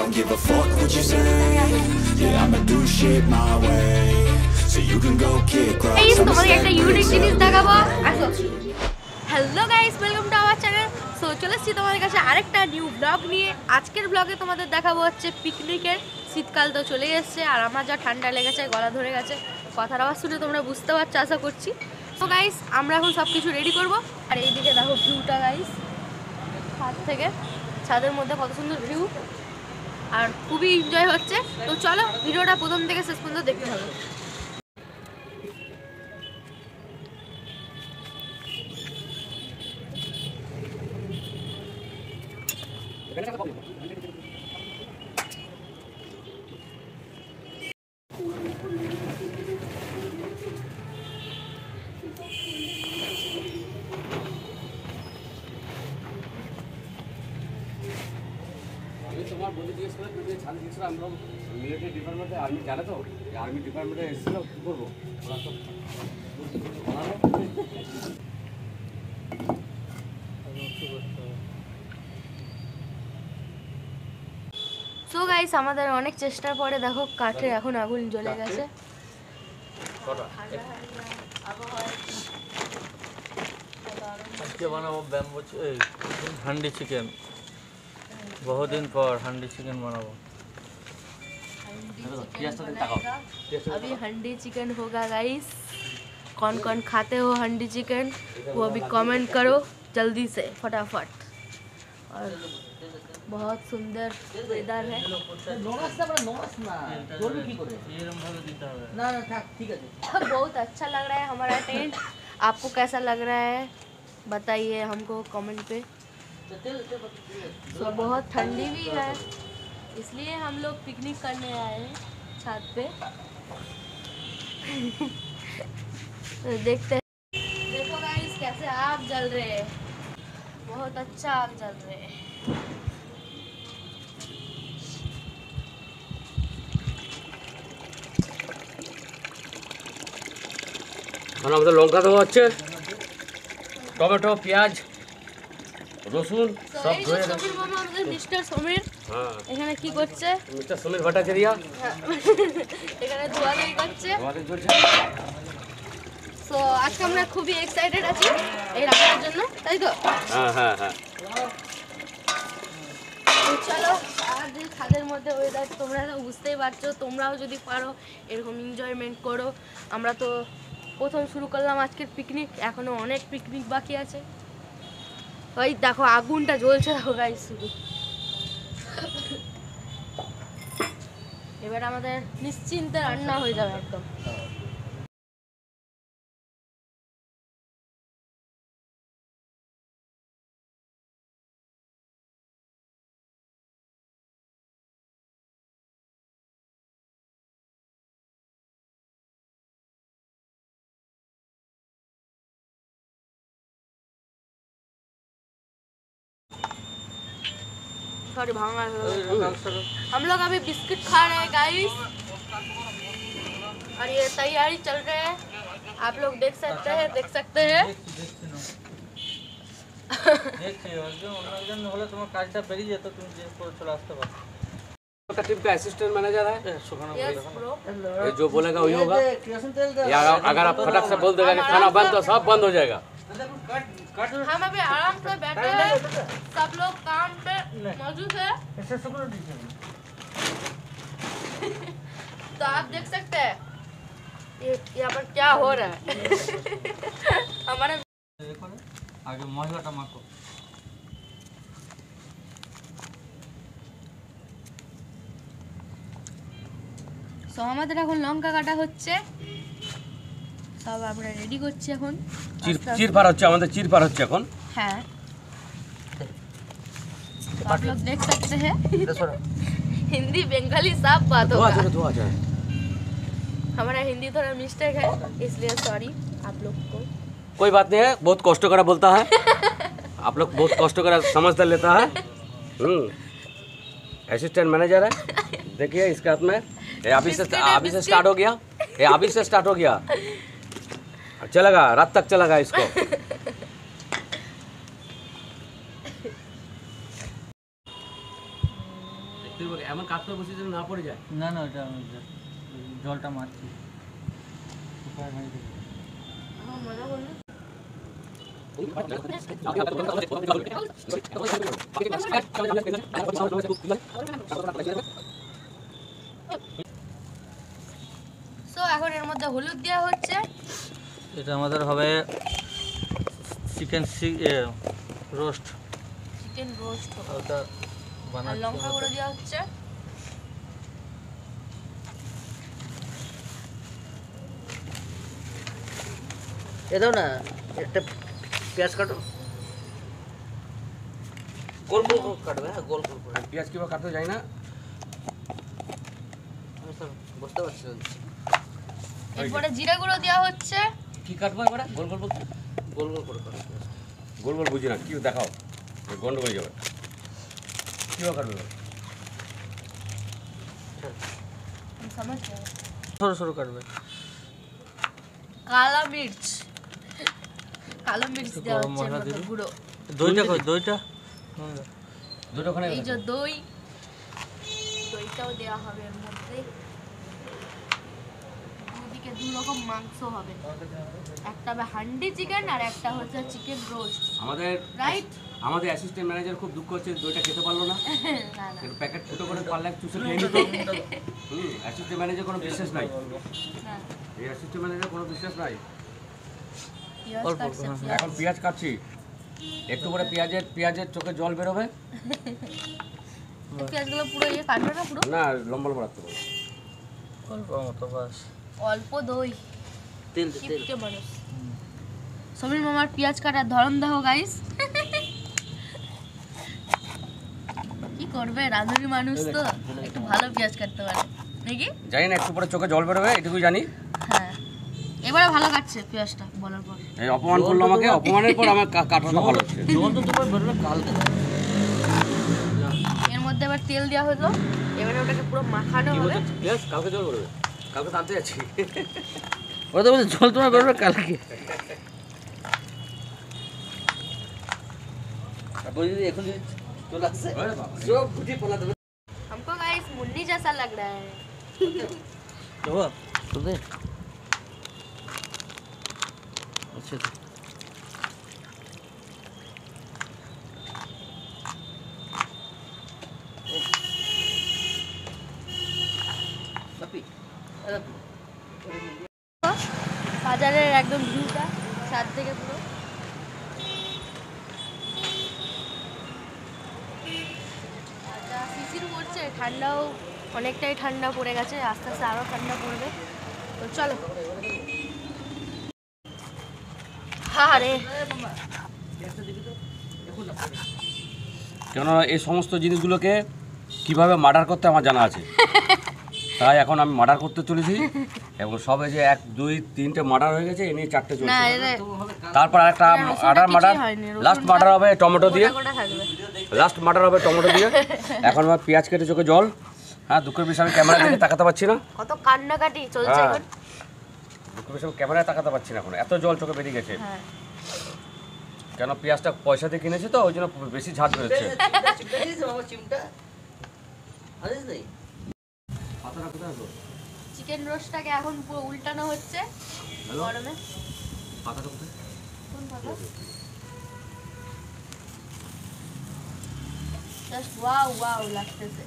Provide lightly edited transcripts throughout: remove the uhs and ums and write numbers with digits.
don't give a fuck what you say. Yeah, I'ma do shit my way. So you can go kick rocks. তোমাদের একটা unique জিনিস দেখাবো। আসো। Hello guys, welcome to our channel. So চলে এসেছি তোমাদের কাছে আরেকটা নিউ ব্লগ নিয়ে। আজকের ব্লগে তোমাদের দেখাবো হচ্ছে পিকনিকের। শীতকাল তো চলে এসেছে আর আমার যা ঠান্ডা লেগেছে, গলা ধরে গেছে, কথার আওয়াজ শুনে তোমরা বুঝতে পারছো আশা করছি। তো গাইস আমরা এখন সব কিছু রেডি করবো। আর এইদিকে দেখো ভিউটা গাইস, ছাদ থেকে, ছাদের মধ্যে কত সুন্দর ভিউ আর খুবই এনজয় হচ্ছে। তো চলো ভিডিওটা প্রথম থেকে শেষ পর্যন্ত দেখতে হবে। তোমার বলে জিজ্ঞেস করে তুমি ছাড় দিচ্ছিল, আমরা মিলিটারি ডিপার্টমেন্টে আর্মি জানে তো, আর্মি ডিপার্টমেন্টে এসেছিল, কী করবো ওরা তো সো গাইস আমাদের অনেক চেষ্টার পরে দেখো কাঠে এখন আগুন জ্বলে গেছে। আজকে বানাবো ব্যাম্বো হান্ডি চিকেন। बहुत दिन पर हंडी चिकन बनाबो। अभी हंडी चिकन होगा गाइस। कौन कौन खाते हो हंडी चिकन वो अभी कमेंट करो जल्दी से फटाफट। और बहुत सुंदर वेदर है। बहुत अच्छा लग रहा है हमारा टेंट। आपको कैसा लग रहा है बताइए हमको कमेंट पे। तो बहुत ठंडी भी है इसलिए हम लोग पिकनिक करने आए हैं छत पे। तो देखते हैं, देखो गाइस कैसे आग जल रहे हैं, बहुत अच्छा आग जल रहे हैं। আমাদের লঙ্কা দেওয়া হচ্ছে, টমেটো, পেঁয়াজ, রসুন সব ধুয়ে সমীর মামা আমাদের মিস্টার সমীর এখানে কি করছে? মিস্টার সমীর ভট্টাচার্য এখানে ধোয়াধুয়ি করছে। সো আজকে আমরা খুবই এক্সাইটেড আছি এই রান্নার জন্য, তাই তো? হ্যাঁ হ্যাঁ হ্যাঁ। চলো আর যে ছাদের মধ্যে ওয়েদার তোমরা তো বুঝতেই পারছো, তোমরাও যদি পারো এরকম এনজয়মেন্ট করো। আমরা তো প্রথম শুরু করলাম আজকের পিকনিক, এখনো অনেক পিকনিক বাকি আছে। ওই দেখো আগুনটা জ্বলছে দেখো গাইস শুধু। এবার আমাদের নিশ্চিন্তে রান্না হয়ে যাবে একদম। सॉरी भांगा। हम लोग अभी बिस्किट खा रहे हैं गाइस और ये तैयारी चल रहे है, आप लोग देख सकते हैं, देख सकते हैं। टीम का असिस्टेंट मैनेजर है, यस ब्रो। ये जो बोलेगा वही होगा। या अगर आप फटक से बोल देगा कि खाना बंद तो सब बंद हो जाएगा। हम अभी आराम से बैठे हैं, सब लोग काम पे मौजूद है। तो आप देख सकते हैं यहाँ पर क्या हो रहा है। हमारे आगे मसलाटा माखो। সো আমাদের এখন লঙ্কা কাটা হচ্ছে, সব আমরা রেডি করছি এখন। চির পার হচ্ছে, আমাদের চির পার হচ্ছে এখন। हाँ तो आप लोग देख सकते हैं हिंदी बंगाली सब बात होगा। हमारा हिंदी थोड़ा मिस्टेक है इसलिए सॉरी आप लोग को। कोई बात नहीं है, बहुत कष्ट करा बोलता है आप लोग बहुत कष्ट करा समझदार लेता है। असिस्टेंट मैनेजर है, देखिए इसके हाथ में ये अभी से स्टार्ट हो गया, ये अभी से स्टार्ट हो गया, चलेगा रात तक चलेगा इसको। তুই এমন কাজ করে বসিস না পড়ে যায়। না না ওটা আমি জলটা মারছি মজা করলে সো এখন এর মধ্যে হলুদ দেওয়া হচ্ছে। এটা আমাদের হবে চিকেন রোস্ট, চিকেন রোস্ট ওটা আর বানাচ্ছি লঙ্কা গুঁড়ো দেওয়া হচ্ছে। এ দাও না একটা পেঁয়াজ কাটো, গোল গোল করে কাটবে। হ্যাঁ গোল গোল করে। পেঁয়াজ কিভাবে কাটতে যাই না। আমি স্যার বুঝতে পারছি। এরপরে জিরা গুঁড়ো দেওয়া হচ্ছে। কি কাটবো এবারে? গোল গোল বলতে গোল গোল করে কাটো পেঁয়াজটা। গোল গোল বুঝি না, কি দেখাও, গন্ড হয়ে যাবে। কিভাবে কাটবে? समझ गए। সরু সরু কাটবে। কালা মির্চ, কালো মির্চ দেওয়া গরম হচ্ছে এর মশলা মধ্যে দিবি? গুঁড়ো। দইটা কই? দইটা দুটো ওখানে এই যে দই, দইটাও দেওয়া হবে এর মধ্যে। দুদিকে দু রকম মাংস হবে, একটা হবে হান্ডি চিকেন আর একটা হচ্ছে চিকেন রোস্ট, আমাদের রাইট? আমাদের অ্যাসিস্ট্যান্ট ম্যানেজার খুব দুঃখ হচ্ছে, দইটা খেতে পারলো না। না না কিন্তু প্যাকেট ফুটো করে পারলে চুষে খেয়ে নিত। অ্যাসিস্ট্যান্ট ম্যানেজার কোনো বিশ্বাস নাই, না, এই অ্যাসিস্ট্যান্ট ম্যানেজার কোনো বিশ্বাস নাই। পেঁয়াজ অল্প, কাটছে, হ্যাঁ। পেঁয়াজ। এখন পেঁয়াজ কাটছি, একটু করে পেঁয়াজের চোখে জল বেরোবে পেঁয়াজগুলো পুরো ইয়ে কাটবে না, পুরো না, লম্বা লম্বা রাখতে হবে। অল্প মতো বাস। অল্প দই, তেল দে, তেল। কিপটে মানুষ। সমীর মামার পেঁয়াজ কাটার ধরন দেখো গাইস। কি করবে, রাঁধুনি মানুষ তো একটু ভালো পেঁয়াজ কাটতে পারে নাকি? জানি না, একটু পরে চোখে জল বেরোবে, এটুকুই জানি। হ্যাঁ, এবারে ভালো কাটছে পেঁয়াজটা বলার পর। এই অপমান করলো আমাকে, অপমানের পর আমার কাটানো ভালো হচ্ছে। জল তো তোমার বেরোবে কালকে। এর মধ্যে এবার তেল দেওয়া হলো, এবারে ওটাকে পুরো মাখানো হবে। পেঁয়াজ কালকে জল বেরোবে, কালকে টানতে যাচ্ছি। ওরা তো বলছে জল তোমার বেরোবে কালকে। তারপর যদি এখন যদি চলে আসছে সব ফুটি পলা দেবে। हमको गाइस मुन्नी जैसा लग रहा है। বাবা তো দে। আচ্ছা বাপি বাজারের একদম ভিউটা ছাদ থেকে পুরো। আচ্ছা, শিশির পড়ছে, ঠান্ডাও অনেকটাই ঠান্ডা পড়ে গেছে, আস্তে আস্তে আরও ঠান্ডা পড়বে। তো চলো। আরে কেননা এই সমস্ত জিনিসগুলোকে কিভাবে মার্ডার করতে আমার জানা আছে, তাই এখন আমি মার্ডার করতে চলেছি। এবং সবে যে 1 2 3টে মার্ডার হয়ে গেছে, এ নিয়ে 4টে না, চলছে। এটা তারপর আরেকটা রসুনটা মার্ডার, কিছুই হয়নি, লাস্ট রসুনটা মার্ডার হবে টমেটো দিয়ে, গোটা থাকবে। লাস্ট মার্ডার হবে টমেটো দিয়ে। এখন আমার পেঁয়াজ কেটে চোখে জল। হ্যাঁ, দুঃখের বিষয় আমি ক্যামেরা দিকে তাকাতে পারছি না। কত কান্নাকাটি চলছে হ্যাঁ। এখন। দুঃখের বিষয় আমি ক্যামেরায় তাকাতে পারছি না এখন, এত জল চোখে বেরিয়ে গেছে। হ্যাঁ, কেন পেঁয়াজটা পয়সা দিয়ে কিনেছি তো, ওই জন্য বেশি ঝাঁজ বেরোচ্ছে। বাবা চিমটা আরে নাই পাতাটা কোথায় হলো? চিকেন রোস্টটাকে এখন পুরো উল্টানো হচ্ছে হ্যালো? গরমে। পাতাটা কোথায়? কোন পাতা? জাস্ট ওয়াও ওয়াও লাগতেছে।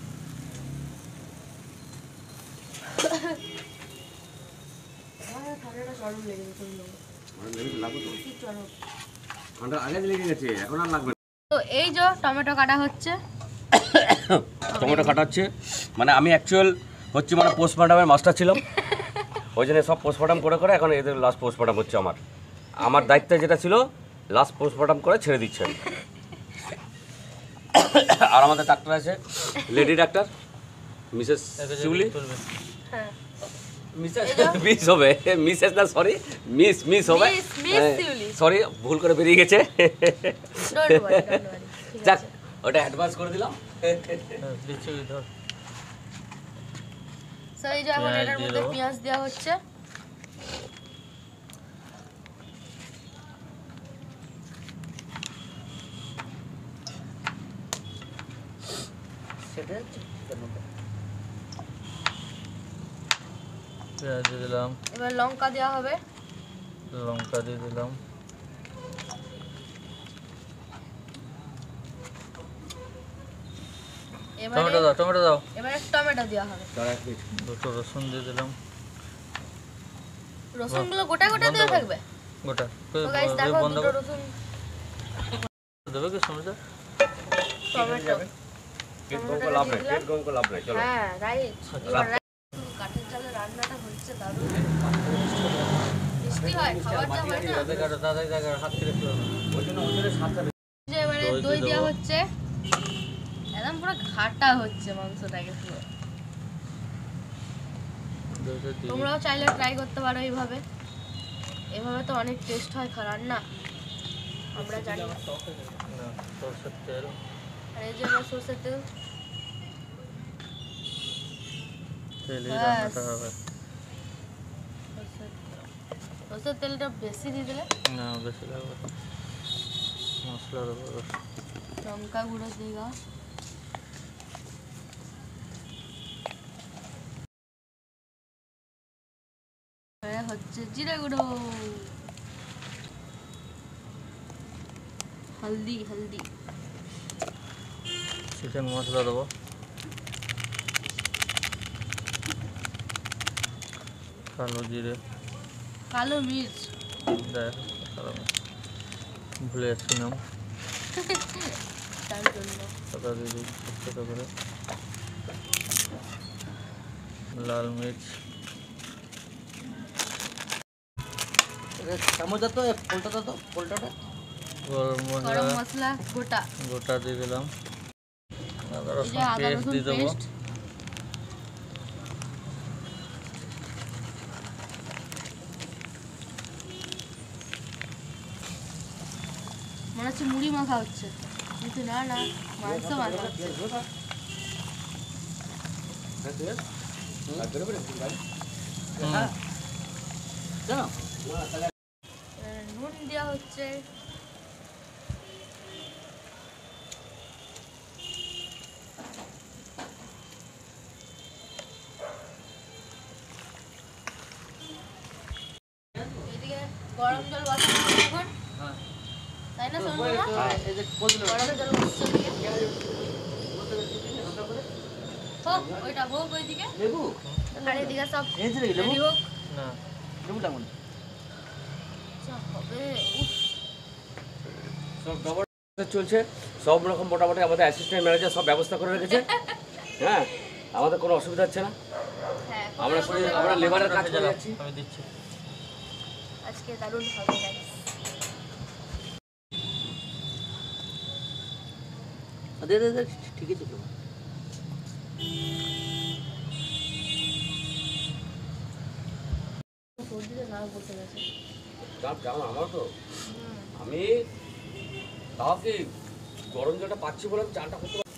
আমার ঠান্ডাটা চরম লেগেছে, তুমি লোক আমার লেগে লাগবে তো। কি চরম। ঠান্ডা আগে লেগে গেছে, এখন আর লাগবে না। তো এই যে টমেটো কাটা হচ্ছে। টমেটো কাটাচ্ছে, মানে আমি অ্যাকচুয়াল হচ্ছে মানে পোস্টমর্টমের মাস্টার ছিলাম, ওই জন্য সব পোস্টমর্টম করে করে এখন এদের লাস্ট পোস্টমর্টম হচ্ছে। আমার দায়িত্ব যেটা ছিল লাস্ট পোস্টমর্টম করে ছেড়ে দিচ্ছে। আর আমাদের ডাক্তার আছে, লেডি ডাক্তার মিসেস শিউলি। হ্যাঁ, মিসেস মিস হবে, মিসেস না সরি, মিস হবে। মিস শিউলি। সরি, ভুল করে বেরিয়ে গেছে। Don't worry, don't worry. ঠিক যাক, আছে। ওটা অ্যাডভান্স করে দিলাম। দিচ্ছি ধর। সো এই যে এখন পেঁয়াজ এটার দিয়ে মধ্যে দাও। পেঁয়াজ দেওয়া হচ্ছে। সেটা পেঁয়াজ দিয়ে দিলাম, এবার লঙ্কা দেওয়া হবে। লঙ্কা দিয়ে দিলাম, এবারে টমেটো দাও, এবারে টমেটো দেওয়া হবে। দুটো রসুন দিয়ে দিলাম, রসুনগুলো গোটা গোটা দেওয়া থাকবে। গোটা। তো গাইস দেখো বন্ধ দুটো করে রসুন দেবে কি সমস্যা? টমেটো পেট গরম করে লাভ নাই, পেট গরম করে লাভ নাই, চলো। হ্যাঁ রাইট। কাঠের জালে রান্নাটা হচ্ছে দারুণ টেস্টি হয়, খাবার যা হয় না। তাড়াতাড়ি হাত কেটে ফেলো না। ওই জন্য স্বাদটা যে এবারে দই দেওয়া হচ্ছে, একদম পুরো ঘাটা হচ্ছে মাংসটাকে পুরো। দইটা দিয়ে তোমরাও চাইলে ট্রাই করতে পারো এইভাবে, এভাবে তো অনেক টেস্ট হয় রান্না, আমরা জানি। না, সরষের তেল, আর এই যে আমার সরষের তেল, তেলই ব্যাস। রান্নাটা হবে। সরষের তেলটা বেশি দিয়ে দিলে। না, বেশি লাগবে না। মশলার উপর লঙ্কা গুঁড়ো দিগা, হচ্ছে জিরা গুঁড়ো, হলদি হলদি, চিকেন মশলা দেবো, কালো জিরে, কালো মির্চ, দেখ কালো মির্চ। ভুলে যাচ্ছিলাম, তার জন্য সাদা দিয়ে দিই ছোট করে, লাল মির্চ, চামচ তো পোলটাটা তো পোলটাটা গরম গরম মশলা মশলা গোটা, গোটা দিয়ে দিলাম, আদা এই যে রসুন আদা পেস্ট রসুন দিয়ে দেবো, পেস্ট, মনে হচ্ছে মুড়ি মাখা হচ্ছে, কিন্তু না না, মাংস মাখা হচ্ছে। নুন দেওয়া হচ্ছে, এদিকে গরম জল বসানো হবে এখন, তাই না সোনু মামা? এই যে বলছিল গরম জল বসছে ওদিকে। হোক, ওইটা হোক ওইদিকে, লেবু আর এদিকে সব এই যে লেবু রেডি হোক। না লেবুটা মনে যা হবে, উফ, সব ব্যবস্থা চলছে, সব রকম মোটামুটি আমাদের অ্যাসিস্ট্যান্ট ম্যানেজার সব ব্যবস্থা করে রেখেছে। হ্যাঁ, আমাদের কোনো অসুবিধা হচ্ছে না, হ্যাঁ, আমরা লেবারের কাজ করে জ্বালাও, যাচ্ছি। আমি দিচ্ছি। আজকে দারুণ হবে গাইস। দে দে দে ঠিক আছে তো সর্দিতে নাও বসে গেছে। জানো আমার তো, আমি তাও কি গরম জলটা পাচ্ছি বলে আমি চানটা করতে পারছি।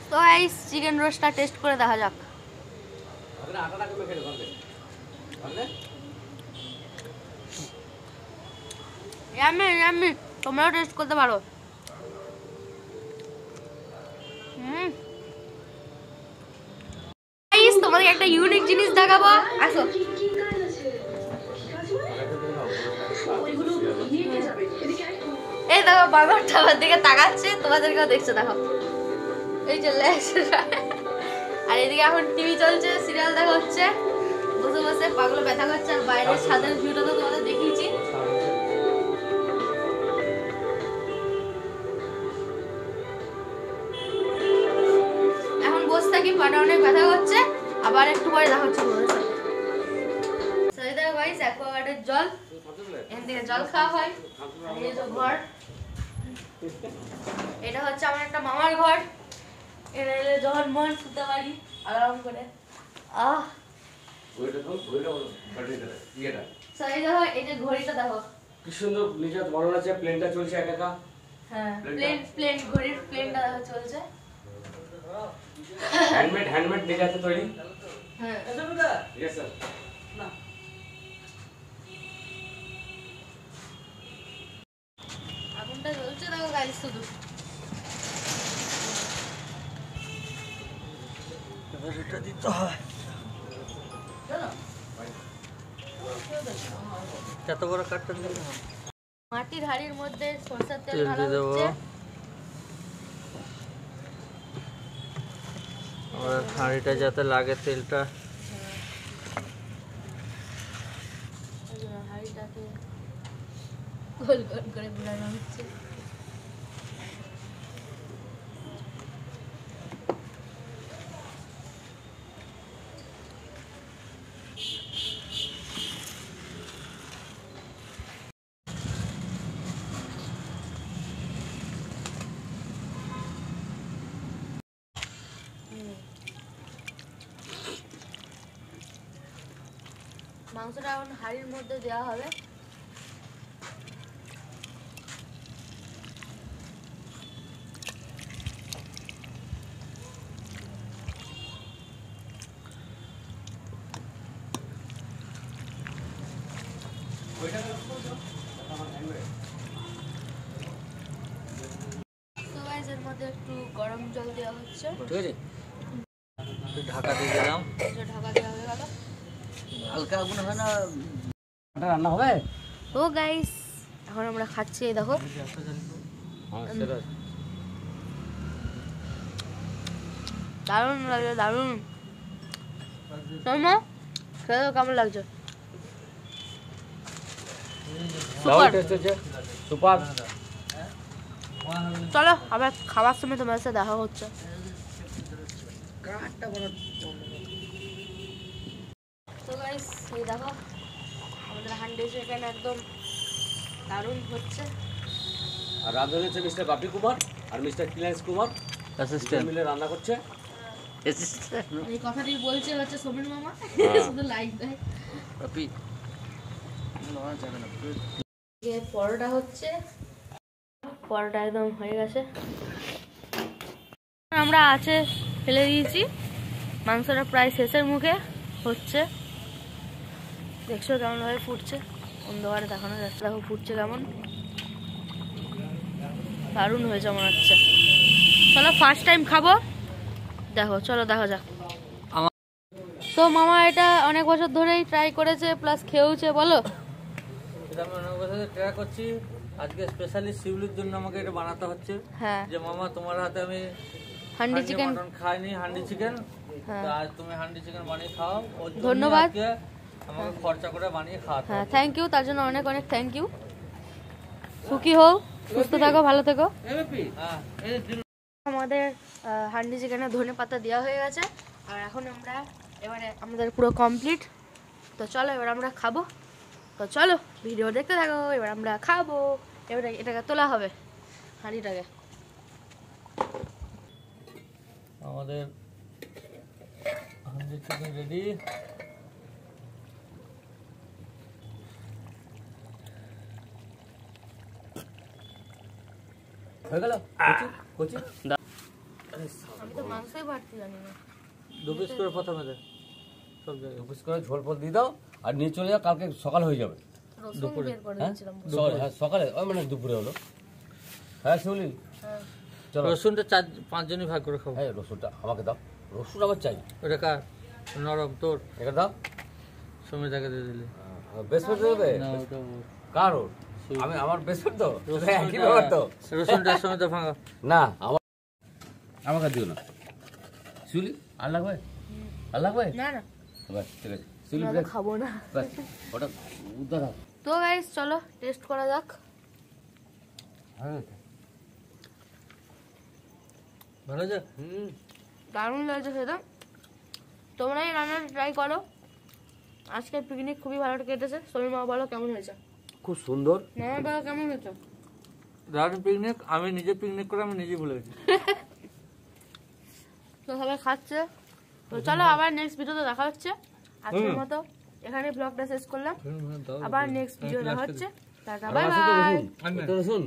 তো গাইস চিকেন রোস্টটা টেস্ট করে দেখা যাক। ওখানে আটাটাকে মেখে দেবো, বুঝলে? ইয়াম্মি ইয়াম্মি, তোমরাও টেস্ট করতে পারো। গাইস তোমাদের একটা ইউনিক জিনিস দেখাবো, আসো। এই দেখো বাবারটা আমার দিকে তাকাচ্ছে, তোমাদেরকেও দেখছে, দেখো এই যে লেস। আর এদিকে এখন টিভি চলছে, সিরিয়াল দেখা হচ্ছে, বসে বসে পাগলো ব্যথা করছে। আর বাইরের ছাদের ভিউটা তো তোমাদের দেখিয়েছি। এখন বসে থাকি, পাটা অনেক ব্যথা করছে, আবার একটু পরে দেখা হচ্ছে তোমাদের সাথে। সেই দেখো গাইস অ্যাকোয়াগার্ডের জল, এখান থেকে জল খাওয়া হয়। আর এই যে ঘর, এটা হচ্ছে আমার একটা মামার ঘর, এখানে এলে যখন মন শুতে পারি আরাম করে। সেই দেখো এই যে ঘড়িটা দেখো, কি সুন্দর নিজে বানানো আছে, প্লেনটা চলছে একা একা। হ্যাঁ প্লেন ঘড়ির প্লেনটা দেখো চলছে। হ্যান্ডমেড দেখে আছে তৈরি। হ্যাঁ ইয়েস স্যার। আগুনটা জ্বলছে দেখো গাইস, শুধু এটা দিতে হয়। এত বড় কাঠটা দিলে না। মাটির হাঁড়ির মধ্যে সরষের তেল তেল ঢালা দিয়ে দেবো। হচ্ছে। আর হাঁড়িটা যাতে লাগে তেলটা। হাঁড়িটাকে গোল গোল করে ঘোরানো হচ্ছে। মাংসটা এখন হাঁড়ির মধ্যে দেওয়া হবে। তো guys, এর মধ্যে একটু গরম জল দেওয়া হচ্ছে। ঠিক আছে, ঢাকা দিয়ে দিলাম। এটা ঢাকা দেওয়া হয়ে গেল। হালকা মনে হয় না রান্না হবে। তো গাইস এখন আমরা খাচ্ছি, এই দেখো। দারুণ লাগছে, দারুণ। মামা খেয়ে কেমন লাগছে? সুপার। সুপার। চলো আবার খাবার সময় তোমার সাথে দেখা হচ্ছে। কাঠটা বড় তো গাইস এই দেখো আমাদের হান্ডি চিকেন একদম দারুণ হচ্ছে। আর রাঁধুনি হচ্ছে মিস্টার বাপি কুমার আর মিস্টার কিলাস কুমার অ্যাসিস্ট্যান্ট। মিলে রান্না করছে। এই কথাটি বলছে হচ্ছে সোমেন মামা, শুধু লাইক দেয়। কপি নয় যাবে না। যে পরোটা হচ্ছে, পরোটা একদম হয়ে গেছে। আমরা আছে ফেলে দিয়েছি, মাংসটা প্রায় শেষের মুখে হচ্ছে। দেখছো কেমন ভাবে ফুটছে, অন্ধকারে দেখানো যাচ্ছে। দেখো ফুটছে কেমন, দারুণ হয়েছে মনে হচ্ছে। চলো ফার্স্ট টাইম খাবো, দেখো চলো দেখা যাক। তো মামা এটা অনেক বছর ধরেই ট্রাই করেছে প্লাস খেয়েওছে, বলো। এটা আমি অনেক বছর ট্রাই করছি। আজকে স্পেশালি শিউলির জন্য আমাকে এটা বানাতে হচ্ছে। হ্যাঁ, যে মামা তোমার হাতে আমি হান্ডি চিকেন। মটন খাইনি, হান্ডি চিকেন। হ্যাঁ। আজ তুমি হান্ডি চিকেন বানিয়ে খাও। ওর জন্য ধন্যবাদ। আজকে আমাকে খরচা করে বানিয়ে খাওয়াতে হ্যাঁ, হবে। থ্যাংক ইউ, তার জন্য অনেক অনেক থ্যাংক ইউ। সুখী হও, সুস্থ থাকো, ভালো থেকো। হ্যাঁ, এই দিন আমাদের হান্ডি চিকেনে ধনে পাতা দেওয়া হয়ে গেছে, আর এখন আমরা এবারে আমাদের পুরো কমপ্লিট। তো চলো এবার আমরা খাবো। তো চলো ভিডিও দেখতে থাকো, এবার আমরা খাবো। এবারে এটাকে তোলা হবে, হাঁড়িটাকে। আমাদের হান্ডি চিকেন রেডি। হয়ে গেল কচি। আমি তো মাংসই বাড়তে জানি না। 2 পিস করে প্রথমে দে, সব জায়গায়। 2 পিস করে ঝোল ফল দিয়ে দাও আর নিয়ে চলে যাও, কালকে সকাল হয়ে যাবে। রসুন বের করে হ্যাঁ দিয়েছিলাম। হ্যাঁ সকালে ওই মানে দুপুরে হলো। হ্যাঁ শিউলি চলো। রসুনটা 4-5 জনই ভাগ করে খাবো। হ্যাঁ রসুনটা আমাকে দাও, রসুন আমার চাই। ওটা কার? নরম তোর, এটা দাও। সমিতাকে দিয়ে দিলি। বেসমেন্ট দেবে না ওটা ওর। কার ওর? আমি আমার বেসমেন্ট তো একই ব্যাপার তো। রসুনটা সমিতা ভাঙা। না আমার আমাকে দিও না শিউলি। আর লাগবে? আর লাগবে? না না, বাস ঠিক আছে শিউলি না তো ব্রেক খাবো না। বাস ওটা উদ্ধার হোক। তো গাইস চলো টেস্ট করা যাক। হ্যাঁ ভালো আছে? দারুণ লাগছে খেতে। তোমরা এই রান্নাটা ট্রাই করো। আজকের পিকনিক খুবই ভালো কেটেছে। সমীর মা বলো কেমন হয়েছে? খুব সুন্দর। মামা বলো কেমন হয়েছে? দারুণ পিকনিক। আমি নিজে পিকনিক করে আমি নিজে ভুলে গেছি। তো সবাই খাচ্ছে। তো চলো আবার নেক্সট ভিডিওতে দেখা হচ্ছে। আজকের মতো এখানে ব্লগটা শেষ করলাম। আবার নেক্সট ভিডিও দেখা হচ্ছে। Tata, bye bye. রসুন